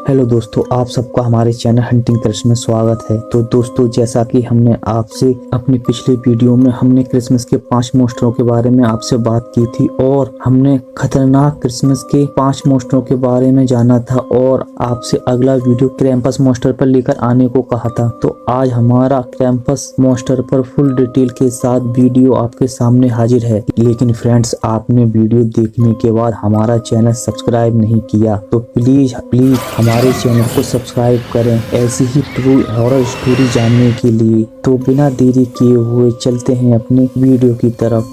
Hello दोस्तों, आप सबका हमारे चैनल हंटिंग क्रिसमस में स्वागत है। तो दोस्तों, जैसा कि हमने आपसे अपनी पिछले वीडियो में हमने क्रिसमस के 5 मोस्टरों के बारे में आपसे बात की थी और हमने खतरनाक क्रिसमस के 5 मोस्टरों के बारे में जाना था और आपसे अगला वीडियो क्रैम्पस मोस्टर पर लेकर आने को कहा था। तो आज हमारा क्रैम्पस मोस्टर पर फुल डिटेल के साथ वीडियो आपके सामने हाजिर है। लेकिन फ्रेंड्स, आपने वीडियो देखने के बाद हमारा चैनल सब्सक्राइब नहीं किया तो प्लीज हमारे चैनल को सब्सक्राइब करें ऐसी ही ट्रू हॉरर स्टोरी जानने के लिए। तो बिना देरी किए हुए चलते हैं अपने वीडियो की तरफ।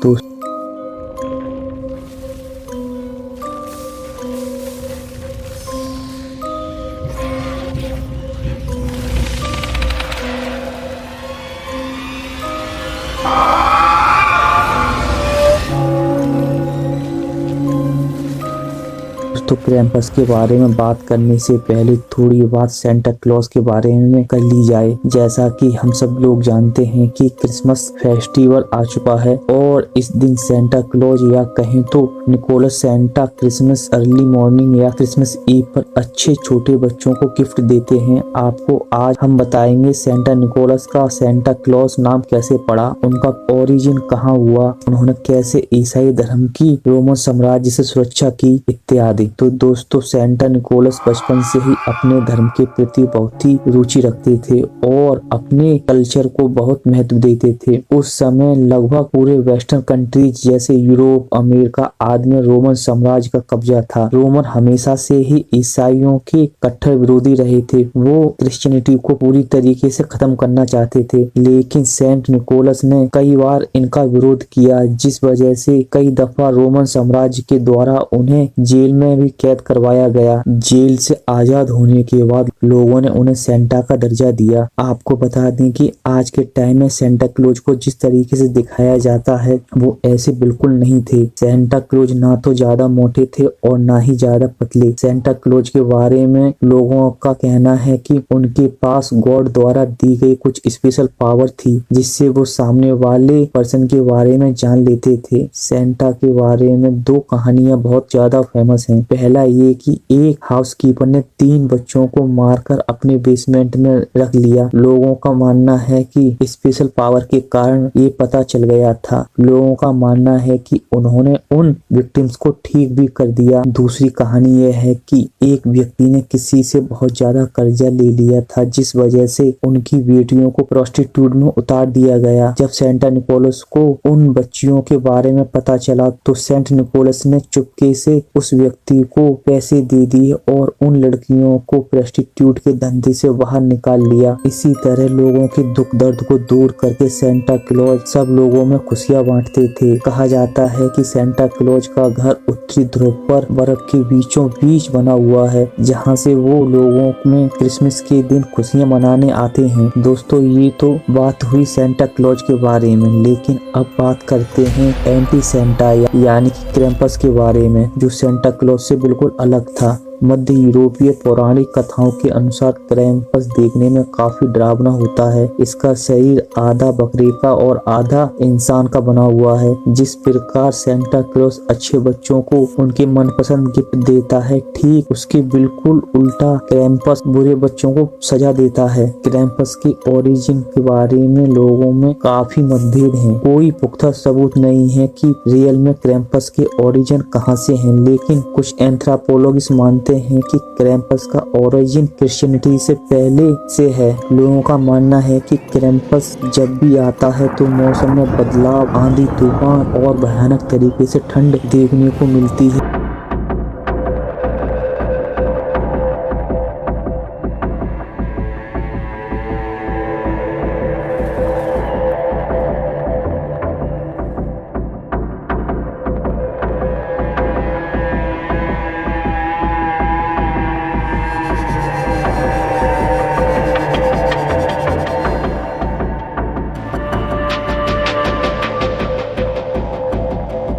तो क्रैम्पस के बारे में बात करने से पहले थोड़ी बात सेंटा क्लॉज के बारे में कर ली जाए। जैसा कि हम सब लोग जानते हैं कि क्रिसमस फेस्टिवल आ चुका है और इस दिन सेंटा क्लॉज या कहें तो Nicholas Santa Christmas early morning या क्रिसमस ईव पर अच्छे छोटे बच्चों को गिफ्ट देते हैं। आपको आज हम बताएंगे सेंटा निकोलस का सेंटा क्लॉज नाम कैसे पड़ा, उनका ओरिजिन कहाँ हुआ, उन्होंने कैसे ईसाई धर्म की रोमन साम्राज्य से सुरक्षा की इत्यादि। तो दोस्तों, सेंटा निकोलस बचपन से ही अपने धर्म के प्रति बहुत ही रुचि रखते थे और अपने कल्चर को बहुत महत्व देते थे। उस समय लगभग पूरे वेस्टर्न कंट्रीज जैसे यूरोप, अमेरिका आदि में रोमन साम्राज्य का कब्जा था। रोमन हमेशा से ही ईसाइयों के कट्टर विरोधी रहे थे। वो क्रिश्चियनिटी को पूरी तरीके से खत्म करना चाहते थे, लेकिन सेंट निकोलस ने कई बार इनका विरोध किया, जिस वजह से कई दफा रोमन साम्राज्य के द्वारा उन्हें जेल में भी कैद करवाया गया। जेल से आजाद होने के बाद लोगों ने उन्हें सेंटा का दर्जा दिया। आपको बता दें कि आज के टाइम में सेंटा क्लॉज को जिस तरीके से दिखाया जाता है वो ऐसे बिल्कुल नहीं थे। सेंटा क्लॉज ना तो ज्यादा मोटे थे और ना ही ज्यादा पतले। सेंटा क्लॉज के बारे में लोगों का कहना है कि उनके पास गॉड द्वारा दी गई कुछ स्पेशल पावर थी, जिससे वो सामने वाले पर्सन के बारे में जान लेते थे। सेंटा के बारे में 2 कहानियां बहुत ज्यादा फेमस हैं। पहला ये कि एक हाउसकीपर ने 3 बच्चों को मारकर अपने बेसमेंट में रख लिया। लोगों का मानना है कि स्पेशल पावर के कारण ये पता चल गया था। लोगों का मानना है कि उन्होंने उन विक्टिम्स को ठीक भी कर दिया। दूसरी कहानी यह है कि एक व्यक्ति ने किसी से बहुत ज्यादा कर्जा ले लिया था, जिस वजह से उनकी बेटियों को प्रोस्टिट्यूट में उतार दिया गया। जब सेंटा निकोलस को उन बच्चियों के बारे में पता चला तो सेंट निकोलस ने चुपके से उस व्यक्ति को पैसे दे दिए और उन लड़कियों को प्रोस्टिट्यूट के धंधे से बाहर निकाल लिया। इसी तरह लोगों के दुख दर्द को दूर करके सेंटा क्लॉज सब लोगों में खुशियां बांटते थे। कहा जाता है कि सेंटा क्लॉज का घर उत्तरी ध्रुव पर बर्फ के बीचों बीच बना हुआ है, जहां से वो लोगों में क्रिसमस के दिन खुशियां मनाने आते हैं। दोस्तों, ये तो बात हुई सेंटा क्लॉज के बारे में, लेकिन अब बात करते हैं एंटी सेंटा यानी कि क्रैम्पस के बारे में, जो सेंटा क्लॉज से बिल्कुल अलग था। मध्य यूरोपीय पौराणिक कथाओं के अनुसार क्रैम्पस देखने में काफी डरावना होता है। इसका शरीर आधा बकरे का और आधा इंसान का बना हुआ है। जिस प्रकार सेंटा क्लॉज अच्छे बच्चों को उनके मनपसंद गिफ्ट देता है, ठीक उसके बिल्कुल उल्टा क्रैम्पस बुरे बच्चों को सजा देता है। क्रैम्पस के ओरिजिन के बारे में लोगों में काफी मतभेद हैं। कोई पुख्ता सबूत नहीं है कि रियल में क्रैम्पस के ओरिजिन कहां से हैं, लेकिन कुछ एंथ्रोपोलॉजिस्ट मानते हैं कि क्रैम्पस का ओरिजिन क्रिश्चियनिटी से पहले से है। लोगों का मानना है कि क्रैम्पस जब भी आता है तो मौसम में बदलाव, आंधी तूफान और भयानक तरीके से ठंड देखने को मिलती है।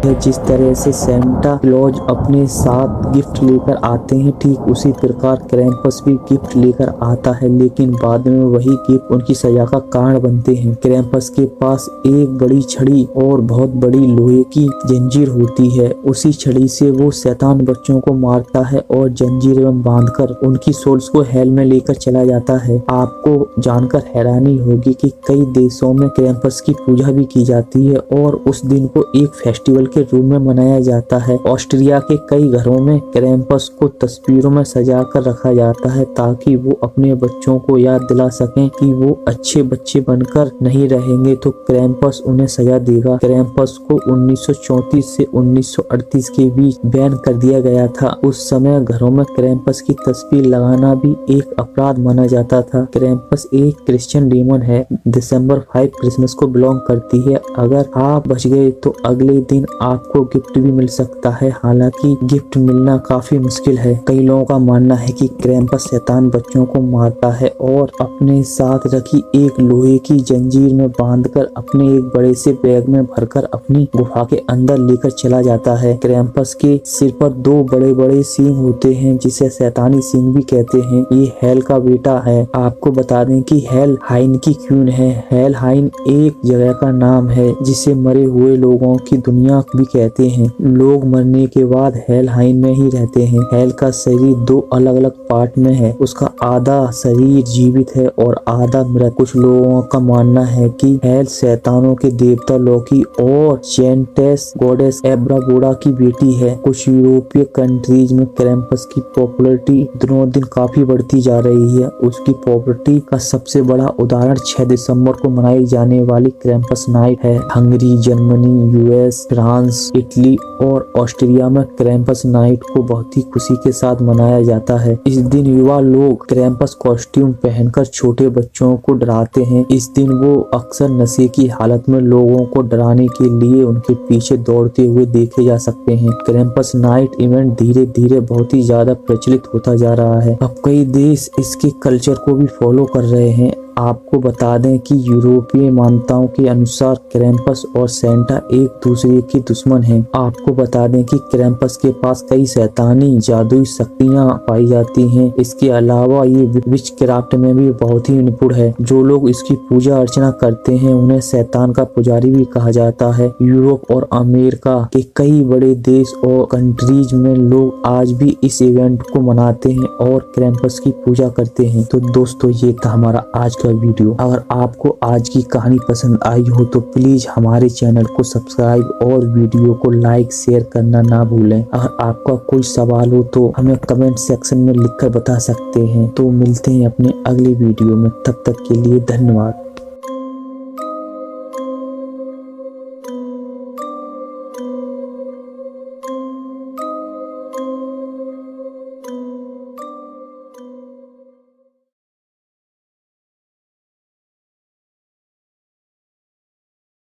जिस तरह से सेंटा क्लॉज अपने साथ गिफ्ट लेकर आते हैं, ठीक उसी प्रकार क्रैम्पस भी गिफ्ट लेकर आता है, लेकिन बाद में वही गिफ्ट उनकी सजा का कारण बनते हैं। क्रैम्पस के पास एक बड़ी छड़ी और बहुत बड़ी लोहे की जंजीर होती है। उसी छड़ी से वो शैतान बच्चों को मारता है और जंजीर में बांधकर उनकी सोल्स को हेल में लेकर चला जाता है। आपको जानकर हैरानी होगी कि कई देशों में क्रैम्पस की पूजा भी की जाती है और उस दिन को एक फेस्टिवल के रूप में मनाया जाता है। ऑस्ट्रिया के कई घरों में क्रैम्पस को तस्वीरों में सजा कर रखा जाता है ताकि वो अपने बच्चों को याद दिला सकें कि वो अच्छे बच्चे बनकर नहीं रहेंगे तो क्रैम्पस उन्हें सजा देगा। क्रैम्पस को 1934 से 1938 के बीच बैन कर दिया गया था। उस समय घरों में क्रैम्पस की तस्वीर लगाना भी एक अपराध माना जाता था। क्रैम्पस एक क्रिश्चियन डीमन है। दिसंबर 5 क्रिसमस को बिलोंग करती है। अगर आप बच गए तो अगले दिन आपको गिफ्ट भी मिल सकता है। हालांकि गिफ्ट मिलना काफी मुश्किल है। कई लोगों का मानना है कि क्रैम्पस शैतान बच्चों को मारता है और अपने साथ रखी एक लोहे की जंजीर में बांधकर अपने एक बड़े से बैग में भरकर अपनी गुफा के अंदर लेकर चला जाता है। क्रैम्पस के सिर पर 2 बड़े-बड़े सींग होते हैं जिसे शैतानी सींग भी कहते हैं। ये हेल का बेटा है। आपको बता दें कि हेल हाइन की क्वीन है। हेल हाइन एक जगह का नाम है जिसे मरे हुए लोगों की दुनिया भी कहते हैं। लोग मरने के बाद हेल हाइन में ही रहते हैं। हेल का शरीर 2 अलग-अलग पार्ट में है। उसका आधा शरीर जीवित है और आधा मृत। कुछ लोगों का मानना है कि हेल शैतानों के देवता लोकी और चेंटेस गॉडेस एब्राबोडा की बेटी है। कुछ यूरोपीय कंट्रीज में क्रैम्पस की पॉपुलैरिटी दिनों दिन काफी बढ़ती जा रही है। उसकी पॉपुलैरिटी का सबसे बड़ा उदाहरण 6 दिसंबर को मनाई जाने वाली क्रैम्पस नाइट है। Hungary, Germany, US, France, Italy और ऑस्ट्रिया में क्रैम्पस नाइट को बहुत ही खुशी के साथ मनाया जाता है। इस दिन युवा लोग क्रैम्पस कॉस्ट्यूम पहनकर छोटे बच्चों को डराते हैं। इस दिन वो अक्सर नशे की हालत में लोगों को डराने के लिए उनके पीछे दौड़ते हुए देखे जा सकते हैं। क्रैम्पस नाइट इवेंट धीरे धीरे बहुत ही ज्यादा प्रचलित होता जा रहा है। अब कई देश इसके कल्चर को भी फॉलो कर रहे हैं। आपको बता दें कि यूरोपीय मान्यताओं के अनुसार क्रैम्पस और सेंटा एक दूसरे के दुश्मन हैं। आपको बता दें कि क्रैम्पस के पास कई शैतानी जादुई शक्तियां पाई जाती हैं। इसके अलावा ये विच क्राफ्ट में भी बहुत ही निपुण है। जो लोग इसकी पूजा अर्चना करते हैं उन्हें शैतान का पुजारी भी कहा जाता है। यूरोप और अमेरिका के कई बड़े देश और कंट्रीज में लोग आज भी इस इवेंट को मनाते हैं और क्रैम्पस की पूजा करते हैं। तो दोस्तों, ये था हमारा आज का वीडियो। अगर आपको आज की कहानी पसंद आई हो तो प्लीज हमारे चैनल को सब्सक्राइब और वीडियो को लाइक शेयर करना ना भूलें। अगर आपका कोई सवाल हो तो हमें कमेंट सेक्शन में लिखकर बता सकते हैं। तो मिलते हैं अपने अगले वीडियो में। तब तक के लिए धन्यवाद।